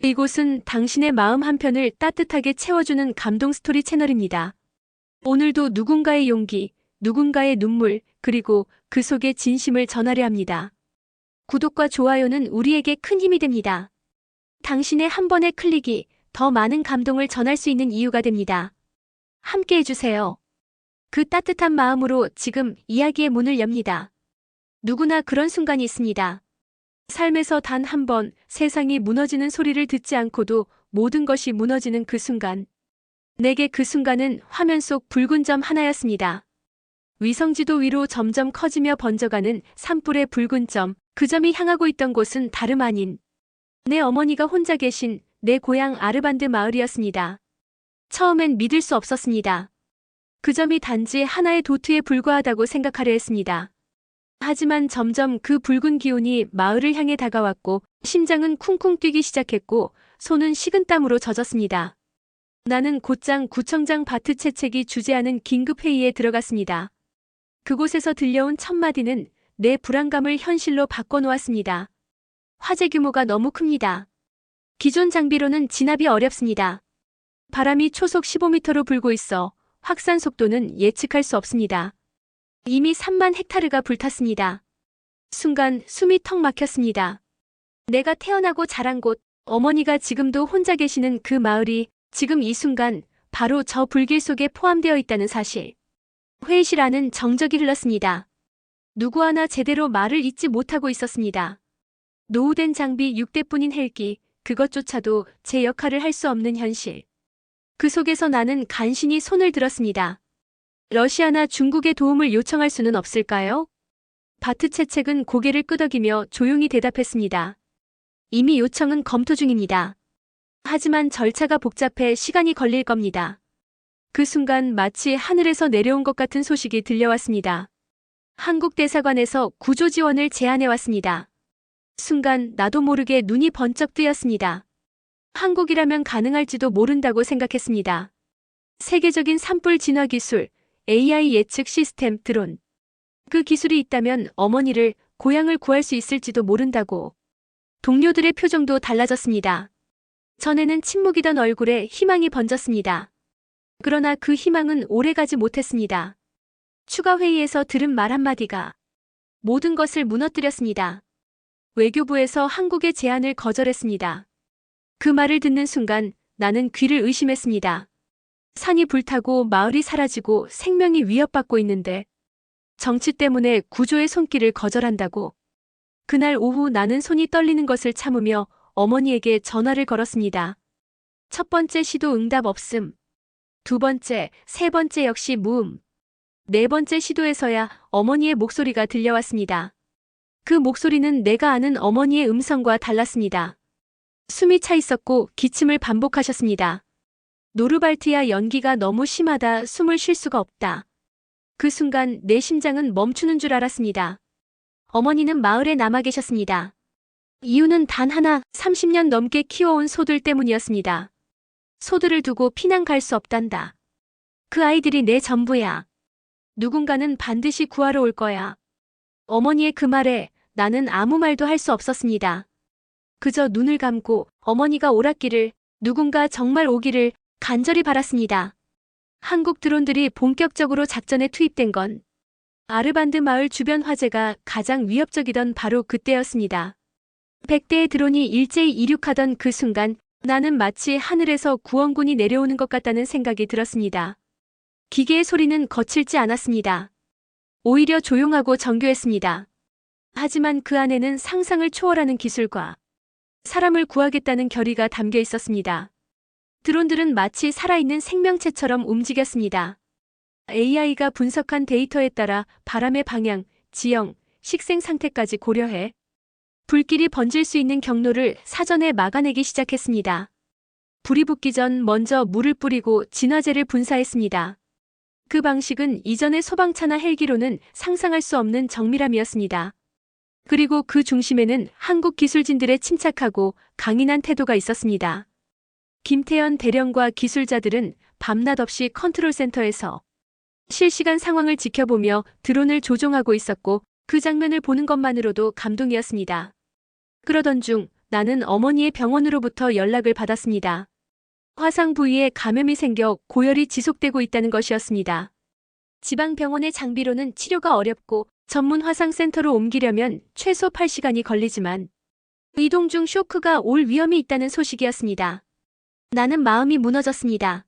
이곳은 당신의 마음 한편을 따뜻하게 채워주는 감동 스토리 채널입니다. 오늘도 누군가의 용기, 누군가의 눈물, 그리고 그 속의 진심을 전하려 합니다. 구독과 좋아요는 우리에게 큰 힘이 됩니다. 당신의 한 번의 클릭이 더 많은 감동을 전할 수 있는 이유가 됩니다. 함께 해주세요. 그 따뜻한 마음으로 지금 이야기의 문을 엽니다. 누구나 그런 순간이 있습니다. 삶에서 단 한 번 세상이 무너지는 소리를 듣지 않고도 모든 것이 무너지는 그 순간. 내게 그 순간은 화면 속 붉은 점 하나였습니다. 위성지도 위로 점점 커지며 번져가는 산불의 붉은 점, 그 점이 향하고 있던 곳은 다름 아닌 내 어머니가 혼자 계신 내 고향 아르반드 마을이었습니다. 처음엔 믿을 수 없었습니다. 그 점이 단지 하나의 도트에 불과하다고 생각하려 했습니다. 하지만 점점 그 붉은 기운이 마을을 향해 다가왔고 심장은 쿵쿵 뛰기 시작했고 손은 식은땀으로 젖었습니다. 나는 곧장 구청장 바트 채책이 주재하는 긴급회의에 들어갔습니다. 그곳에서 들려온 첫 마디는 내 불안감을 현실로 바꿔놓았습니다. 화재 규모가 너무 큽니다. 기존 장비로는 진압이 어렵습니다. 바람이 초속 15m로 불고 있어 확산 속도는 예측할 수 없습니다. 이미 3만 헥타르가 불탔습니다. 순간 숨이 턱 막혔습니다. 내가 태어나고 자란 곳, 어머니가 지금도 혼자 계시는 그 마을이 지금 이 순간 바로 저 불길 속에 포함되어 있다는 사실. 회의실 안은 정적이 흘렀습니다. 누구 하나 제대로 말을 잇지 못하고 있었습니다. 노후된 장비 6대뿐인 헬기, 그것조차도 제 역할을 할 수 없는 현실. 그 속에서 나는 간신히 손을 들었습니다. 러시아나 중국의 도움을 요청할 수는 없을까요? 바트 채책은 고개를 끄덕이며 조용히 대답했습니다. 이미 요청은 검토 중입니다. 하지만 절차가 복잡해 시간이 걸릴 겁니다. 그 순간 마치 하늘에서 내려온 것 같은 소식이 들려왔습니다. 한국 대사관에서 구조 지원을 제안해왔습니다. 순간 나도 모르게 눈이 번쩍 뜨였습니다. 한국이라면 가능할지도 모른다고 생각했습니다. 세계적인 산불 진화 기술, AI 예측 시스템 드론. 그 기술이 있다면 어머니를, 고향을 구할 수 있을지도 모른다고. 동료들의 표정도 달라졌습니다. 전에는 침묵이던 얼굴에 희망이 번졌습니다. 그러나 그 희망은 오래가지 못했습니다. 추가 회의에서 들은 말 한마디가 모든 것을 무너뜨렸습니다. 외교부에서 한국의 제안을 거절했습니다. 그 말을 듣는 순간 나는 귀를 의심했습니다. 산이 불타고 마을이 사라지고 생명이 위협받고 있는데 정치 때문에 구조의 손길을 거절한다고. 그날 오후 나는 손이 떨리는 것을 참으며 어머니에게 전화를 걸었습니다. 첫 번째 시도 응답 없음. 두 번째, 세 번째 역시 무음. 네 번째 시도에서야 어머니의 목소리가 들려왔습니다. 그 목소리는 내가 아는 어머니의 음성과 달랐습니다. 숨이 차 있었고 기침을 반복하셨습니다. 노르발티아 연기가 너무 심하다. 숨을 쉴 수가 없다. 그 순간 내 심장은 멈추는 줄 알았습니다. 어머니는 마을에 남아 계셨습니다. 이유는 단 하나, 30년 넘게 키워온 소들 때문이었습니다. 소들을 두고 피난 갈 수 없단다. 그 아이들이 내 전부야. 누군가는 반드시 구하러 올 거야. 어머니의 그 말에 나는 아무 말도 할 수 없었습니다. 그저 눈을 감고 어머니가 오랐기를, 누군가 정말 오기를 간절히 바랐습니다. 한국 드론들이 본격적으로 작전에 투입된 건 아르반드 마을 주변 화재가 가장 위협적이던 바로 그때였습니다. 100대의 드론이 일제히 이륙하던 그 순간 나는 마치 하늘에서 구원군이 내려오는 것 같다는 생각이 들었습니다. 기계의 소리는 거칠지 않았습니다. 오히려 조용하고 정교했습니다. 하지만 그 안에는 상상을 초월하는 기술과 사람을 구하겠다는 결의가 담겨 있었습니다. 드론들은 마치 살아있는 생명체처럼 움직였습니다. AI가 분석한 데이터에 따라 바람의 방향, 지형, 식생 상태까지 고려해 불길이 번질 수 있는 경로를 사전에 막아내기 시작했습니다. 불이 붙기 전 먼저 물을 뿌리고 진화제를 분사했습니다. 그 방식은 이전의 소방차나 헬기로는 상상할 수 없는 정밀함이었습니다. 그리고 그 중심에는 한국 기술진들의 침착하고 강인한 태도가 있었습니다. 김태현 대령과 기술자들은 밤낮 없이 컨트롤 센터에서 실시간 상황을 지켜보며 드론을 조종하고 있었고 그 장면을 보는 것만으로도 감동이었습니다. 그러던 중 나는 어머니의 병원으로부터 연락을 받았습니다. 화상 부위에 감염이 생겨 고열이 지속되고 있다는 것이었습니다. 지방병원의 장비로는 치료가 어렵고 전문 화상센터로 옮기려면 최소 8시간이 걸리지만 이동 중 쇼크가 올 위험이 있다는 소식이었습니다. 나는 마음이 무너졌습니다.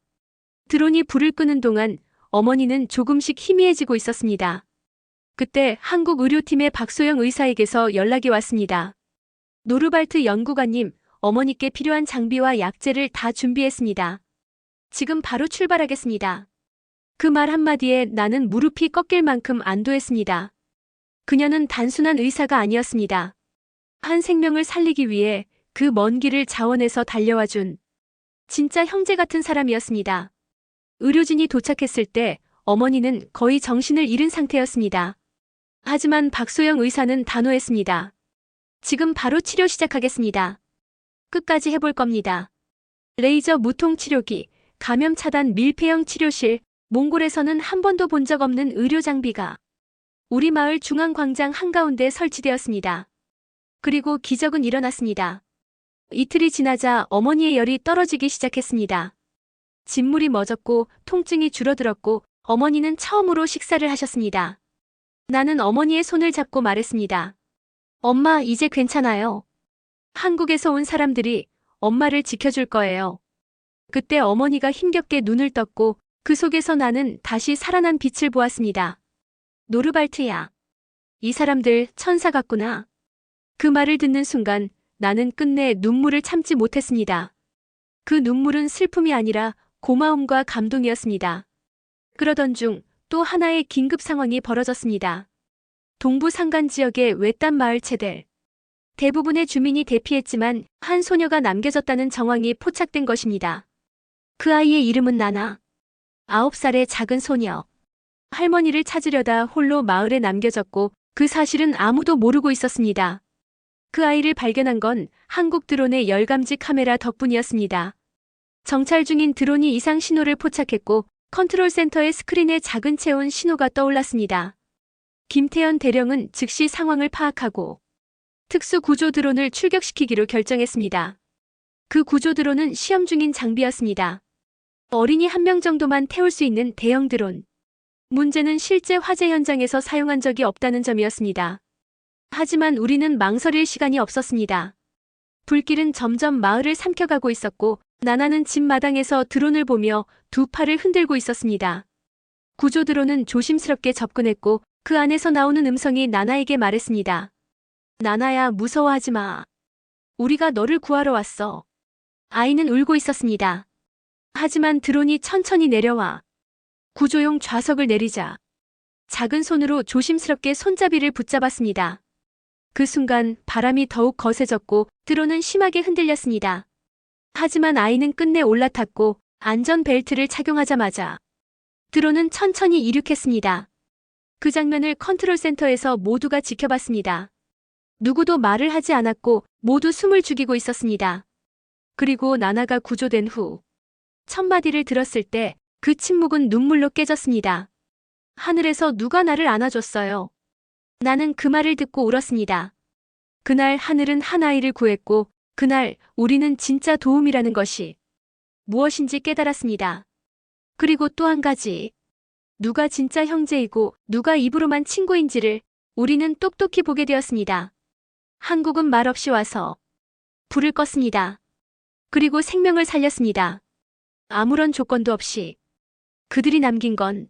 드론이 불을 끄는 동안 어머니는 조금씩 희미해지고 있었습니다. 그때 한국 의료팀의 박소영 의사에게서 연락이 왔습니다. 노르발트 연구관님, 어머니께 필요한 장비와 약재를 다 준비했습니다. 지금 바로 출발하겠습니다. 그 말 한마디에 나는 무릎이 꺾일 만큼 안도했습니다. 그녀는 단순한 의사가 아니었습니다. 한 생명을 살리기 위해 그 먼 길을 자원해서 달려와 준 진짜 형제 같은 사람이었습니다. 의료진이 도착했을 때 어머니는 거의 정신을 잃은 상태였습니다. 하지만 박소영 의사는 단호했습니다. 지금 바로 치료 시작하겠습니다. 끝까지 해볼 겁니다. 레이저 무통 치료기, 감염 차단 밀폐형 치료실, 몽골에서는 한 번도 본 적 없는 의료 장비가 우리 마을 중앙광장 한가운데 설치되었습니다. 그리고 기적은 일어났습니다. 이틀이 지나자 어머니의 열이 떨어지기 시작했습니다. 진물이 멎었고 통증이 줄어들었고 어머니는 처음으로 식사를 하셨습니다. 나는 어머니의 손을 잡고 말했습니다. 엄마, 이제 괜찮아요. 한국에서 온 사람들이 엄마를 지켜줄 거예요. 그때 어머니가 힘겹게 눈을 떴고 그 속에서 나는 다시 살아난 빛을 보았습니다. 노르발트야. 이 사람들 천사 같구나. 그 말을 듣는 순간 나는 끝내 눈물을 참지 못했습니다. 그 눈물은 슬픔이 아니라 고마움과 감동이었습니다. 그러던 중 또 하나의 긴급 상황이 벌어졌습니다. 동부 산간 지역의 외딴 마을 채들. 대부분의 주민이 대피했지만 한 소녀가 남겨졌다는 정황이 포착된 것입니다. 그 아이의 이름은 나나. 9살의 작은 소녀. 할머니를 찾으려다 홀로 마을에 남겨졌고 그 사실은 아무도 모르고 있었습니다. 그 아이를 발견한 건 한국 드론의 열감지 카메라 덕분이었습니다. 정찰 중인 드론이 이상 신호를 포착했고 컨트롤 센터의 스크린에 작은 체온 신호가 떠올랐습니다. 김태현 대령은 즉시 상황을 파악하고 특수 구조 드론을 출격시키기로 결정했습니다. 그 구조 드론은 시험 중인 장비였습니다. 어린이 한 명 정도만 태울 수 있는 대형 드론. 문제는 실제 화재 현장에서 사용한 적이 없다는 점이었습니다. 하지만 우리는 망설일 시간이 없었습니다. 불길은 점점 마을을 삼켜가고 있었고 나나는 집 마당에서 드론을 보며 두 팔을 흔들고 있었습니다. 구조 드론은 조심스럽게 접근했고 그 안에서 나오는 음성이 나나에게 말했습니다. 나나야, 무서워하지 마. 우리가 너를 구하러 왔어. 아이는 울고 있었습니다. 하지만 드론이 천천히 내려와 구조용 좌석을 내리자 작은 손으로 조심스럽게 손잡이를 붙잡았습니다. 그 순간 바람이 더욱 거세졌고 드론은 심하게 흔들렸습니다. 하지만 아이는 끝내 올라탔고 안전벨트를 착용하자마자 드론은 천천히 이륙했습니다. 그 장면을 컨트롤 센터에서 모두가 지켜봤습니다. 누구도 말을 하지 않았고 모두 숨을 죽이고 있었습니다. 그리고 나나가 구조된 후 첫 마디를 들었을 때 그 침묵은 눈물로 깨졌습니다. 하늘에서 누가 나를 안아줬어요. 나는 그 말을 듣고 울었습니다. 그날 하늘은 한 아이를 구했고 그날 우리는 진짜 도움이라는 것이 무엇인지 깨달았습니다. 그리고 또 한 가지. 누가 진짜 형제이고 누가 입으로만 친구인지를 우리는 똑똑히 보게 되었습니다. 한국은 말없이 와서 불을 껐습니다. 그리고 생명을 살렸습니다. 아무런 조건도 없이. 그들이 남긴 건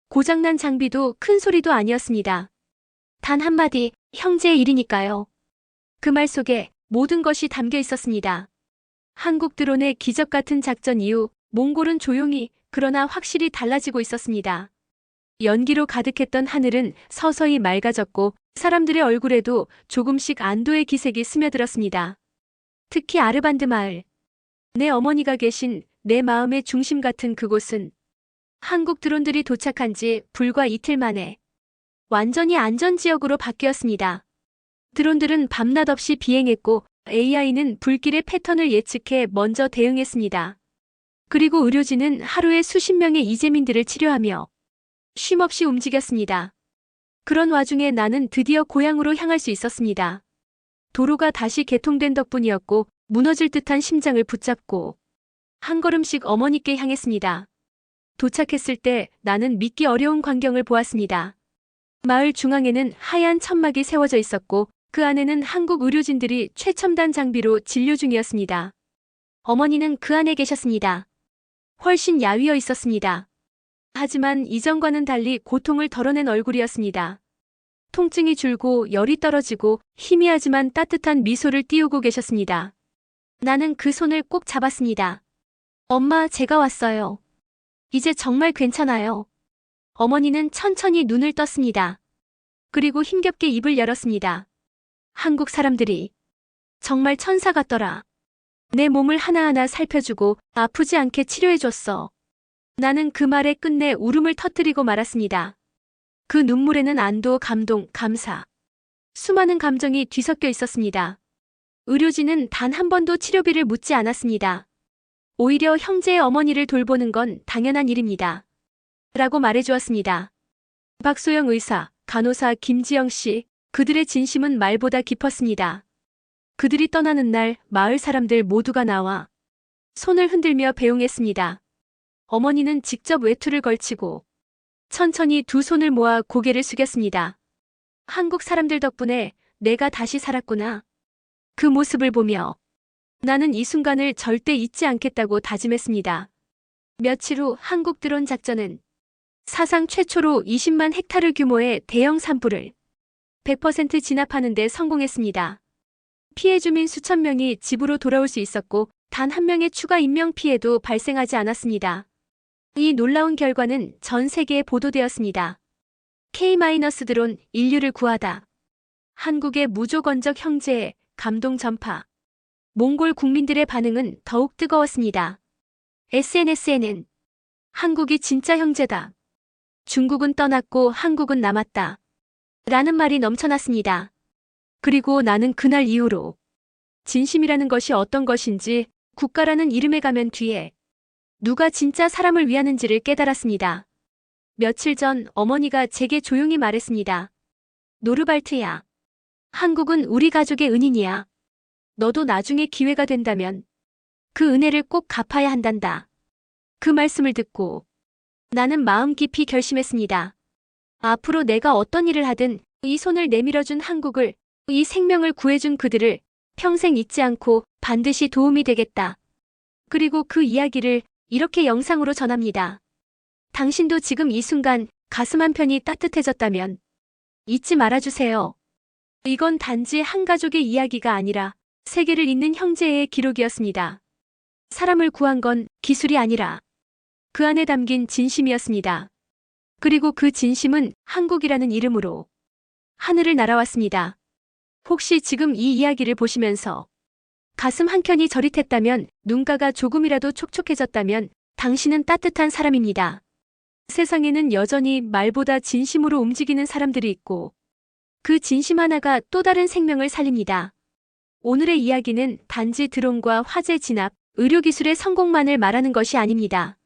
고장난 장비도 큰 소리도 아니었습니다. 단 한마디, 형제의 일이니까요. 그 말 속에 모든 것이 담겨 있었습니다. 한국 드론의 기적 같은 작전 이후 몽골은 조용히 그러나 확실히 달라지고 있었습니다. 연기로 가득했던 하늘은 서서히 맑아졌고 사람들의 얼굴에도 조금씩 안도의 기색이 스며들었습니다. 특히 아르반드 마을. 내 어머니가 계신 내 마음의 중심 같은 그곳은 한국 드론들이 도착한 지 불과 이틀 만에 완전히 안전지역으로 바뀌었습니다. 드론들은 밤낮 없이 비행했고 AI는 불길의 패턴을 예측해 먼저 대응했습니다. 그리고 의료진은 하루에 수십 명의 이재민들을 치료하며 쉼없이 움직였습니다. 그런 와중에 나는 드디어 고향으로 향할 수 있었습니다. 도로가 다시 개통된 덕분이었고 무너질 듯한 심장을 붙잡고 한 걸음씩 어머니께 향했습니다. 도착했을 때 나는 믿기 어려운 광경을 보았습니다. 마을 중앙에는 하얀 천막이 세워져 있었고 그 안에는 한국 의료진들이 최첨단 장비로 진료 중이었습니다. 어머니는 그 안에 계셨습니다. 훨씬 야위어 있었습니다. 하지만 이전과는 달리 고통을 덜어낸 얼굴이었습니다. 통증이 줄고 열이 떨어지고 희미하지만 따뜻한 미소를 띄우고 계셨습니다. 나는 그 손을 꼭 잡았습니다. 엄마, 제가 왔어요. 이제 정말 괜찮아요. 어머니는 천천히 눈을 떴습니다. 그리고 힘겹게 입을 열었습니다. 한국 사람들이 정말 천사 같더라. 내 몸을 하나하나 살펴주고 아프지 않게 치료해줬어. 나는 그 말에 끝내 울음을 터뜨리고 말았습니다. 그 눈물에는 안도, 감동, 감사. 수많은 감정이 뒤섞여 있었습니다. 의료진은 단 한 번도 치료비를 묻지 않았습니다. 오히려 형제의 어머니를 돌보는 건 당연한 일입니다. 라고 말해주었습니다. 박소영 의사, 간호사 김지영 씨, 그들의 진심은 말보다 깊었습니다. 그들이 떠나는 날 마을 사람들 모두가 나와 손을 흔들며 배웅했습니다. 어머니는 직접 외투를 걸치고 천천히 두 손을 모아 고개를 숙였습니다. 한국 사람들 덕분에 내가 다시 살았구나. 그 모습을 보며 나는 이 순간을 절대 잊지 않겠다고 다짐했습니다. 며칠 후 한국 드론 작전은 사상 최초로 20만 헥타르 규모의 대형 산불을 100% 진압하는 데 성공했습니다. 피해 주민 수천 명이 집으로 돌아올 수 있었고 단 한 명의 추가 인명 피해도 발생하지 않았습니다. 이 놀라운 결과는 전 세계에 보도되었습니다. K-드론 인류를 구하다. 한국의 무조건적 형제의 감동 전파. 몽골 국민들의 반응은 더욱 뜨거웠습니다. SNS에는 한국이 진짜 형제다. 중국은 떠났고 한국은 남았다. 라는 말이 넘쳐났습니다. 그리고 나는 그날 이후로 진심이라는 것이 어떤 것인지 국가라는 이름에 가면 뒤에 누가 진짜 사람을 위하는지를 깨달았습니다. 며칠 전 어머니가 제게 조용히 말했습니다. 노르발트야. 한국은 우리 가족의 은인이야. 너도 나중에 기회가 된다면 그 은혜를 꼭 갚아야 한단다. 그 말씀을 듣고 나는 마음 깊이 결심했습니다. 앞으로 내가 어떤 일을 하든 이 손을 내밀어준 한국을, 이 생명을 구해준 그들을 평생 잊지 않고 반드시 도움이 되겠다. 그리고 그 이야기를 이렇게 영상으로 전합니다. 당신도 지금 이 순간 가슴 한편이 따뜻해졌다면 잊지 말아주세요. 이건 단지 한 가족의 이야기가 아니라 세계를 잇는 형제의 기록이었습니다. 사람을 구한 건 기술이 아니라 그 안에 담긴 진심이었습니다. 그리고 그 진심은 한국이라는 이름으로 하늘을 날아왔습니다. 혹시 지금 이 이야기를 보시면서 가슴 한켠이 저릿했다면, 눈가가 조금이라도 촉촉해졌다면 당신은 따뜻한 사람입니다. 세상에는 여전히 말보다 진심으로 움직이는 사람들이 있고 그 진심 하나가 또 다른 생명을 살립니다. 오늘의 이야기는 단지 드론과 화재 진압, 의료기술의 성공만을 말하는 것이 아닙니다.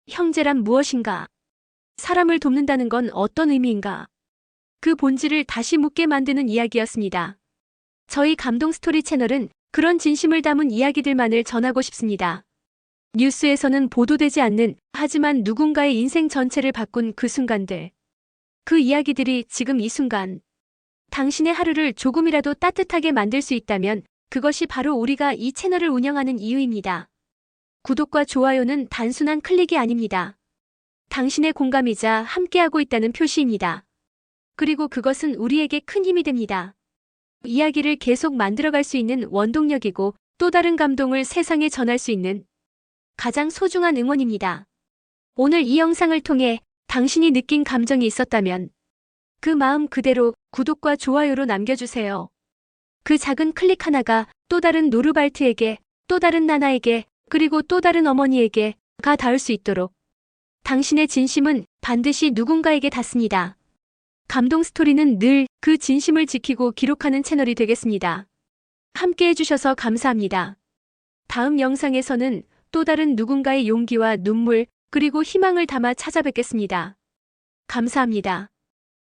형제란 무엇인가? 사람을 돕는다는 건 어떤 의미인가? 그 본질을 다시 묻게 만드는 이야기였습니다. 저희 감동 스토리 채널은 그런 진심을 담은 이야기들만을 전하고 싶습니다. 뉴스에서는 보도되지 않는, 하지만 누군가의 인생 전체를 바꾼 그 순간들. 그 이야기들이 지금 이 순간 당신의 하루를 조금이라도 따뜻하게 만들 수 있다면 그것이 바로 우리가 이 채널을 운영하는 이유입니다. 구독과 좋아요는 단순한 클릭이 아닙니다. 당신의 공감이자 함께하고 있다는 표시입니다. 그리고 그것은 우리에게 큰 힘이 됩니다. 이야기를 계속 만들어갈 수 있는 원동력이고 또 다른 감동을 세상에 전할 수 있는 가장 소중한 응원입니다. 오늘 이 영상을 통해 당신이 느낀 감정이 있었다면 그 마음 그대로 구독과 좋아요로 남겨주세요. 그 작은 클릭 하나가 또 다른 노르발트에게, 또 다른 나나에게, 그리고 또 다른 어머니에게가 닿을 수 있도록 당신의 진심은 반드시 누군가에게 닿습니다. 감동 스토리는 늘 그 진심을 지키고 기록하는 채널이 되겠습니다. 함께 해주셔서 감사합니다. 다음 영상에서는 또 다른 누군가의 용기와 눈물, 그리고 희망을 담아 찾아뵙겠습니다. 감사합니다.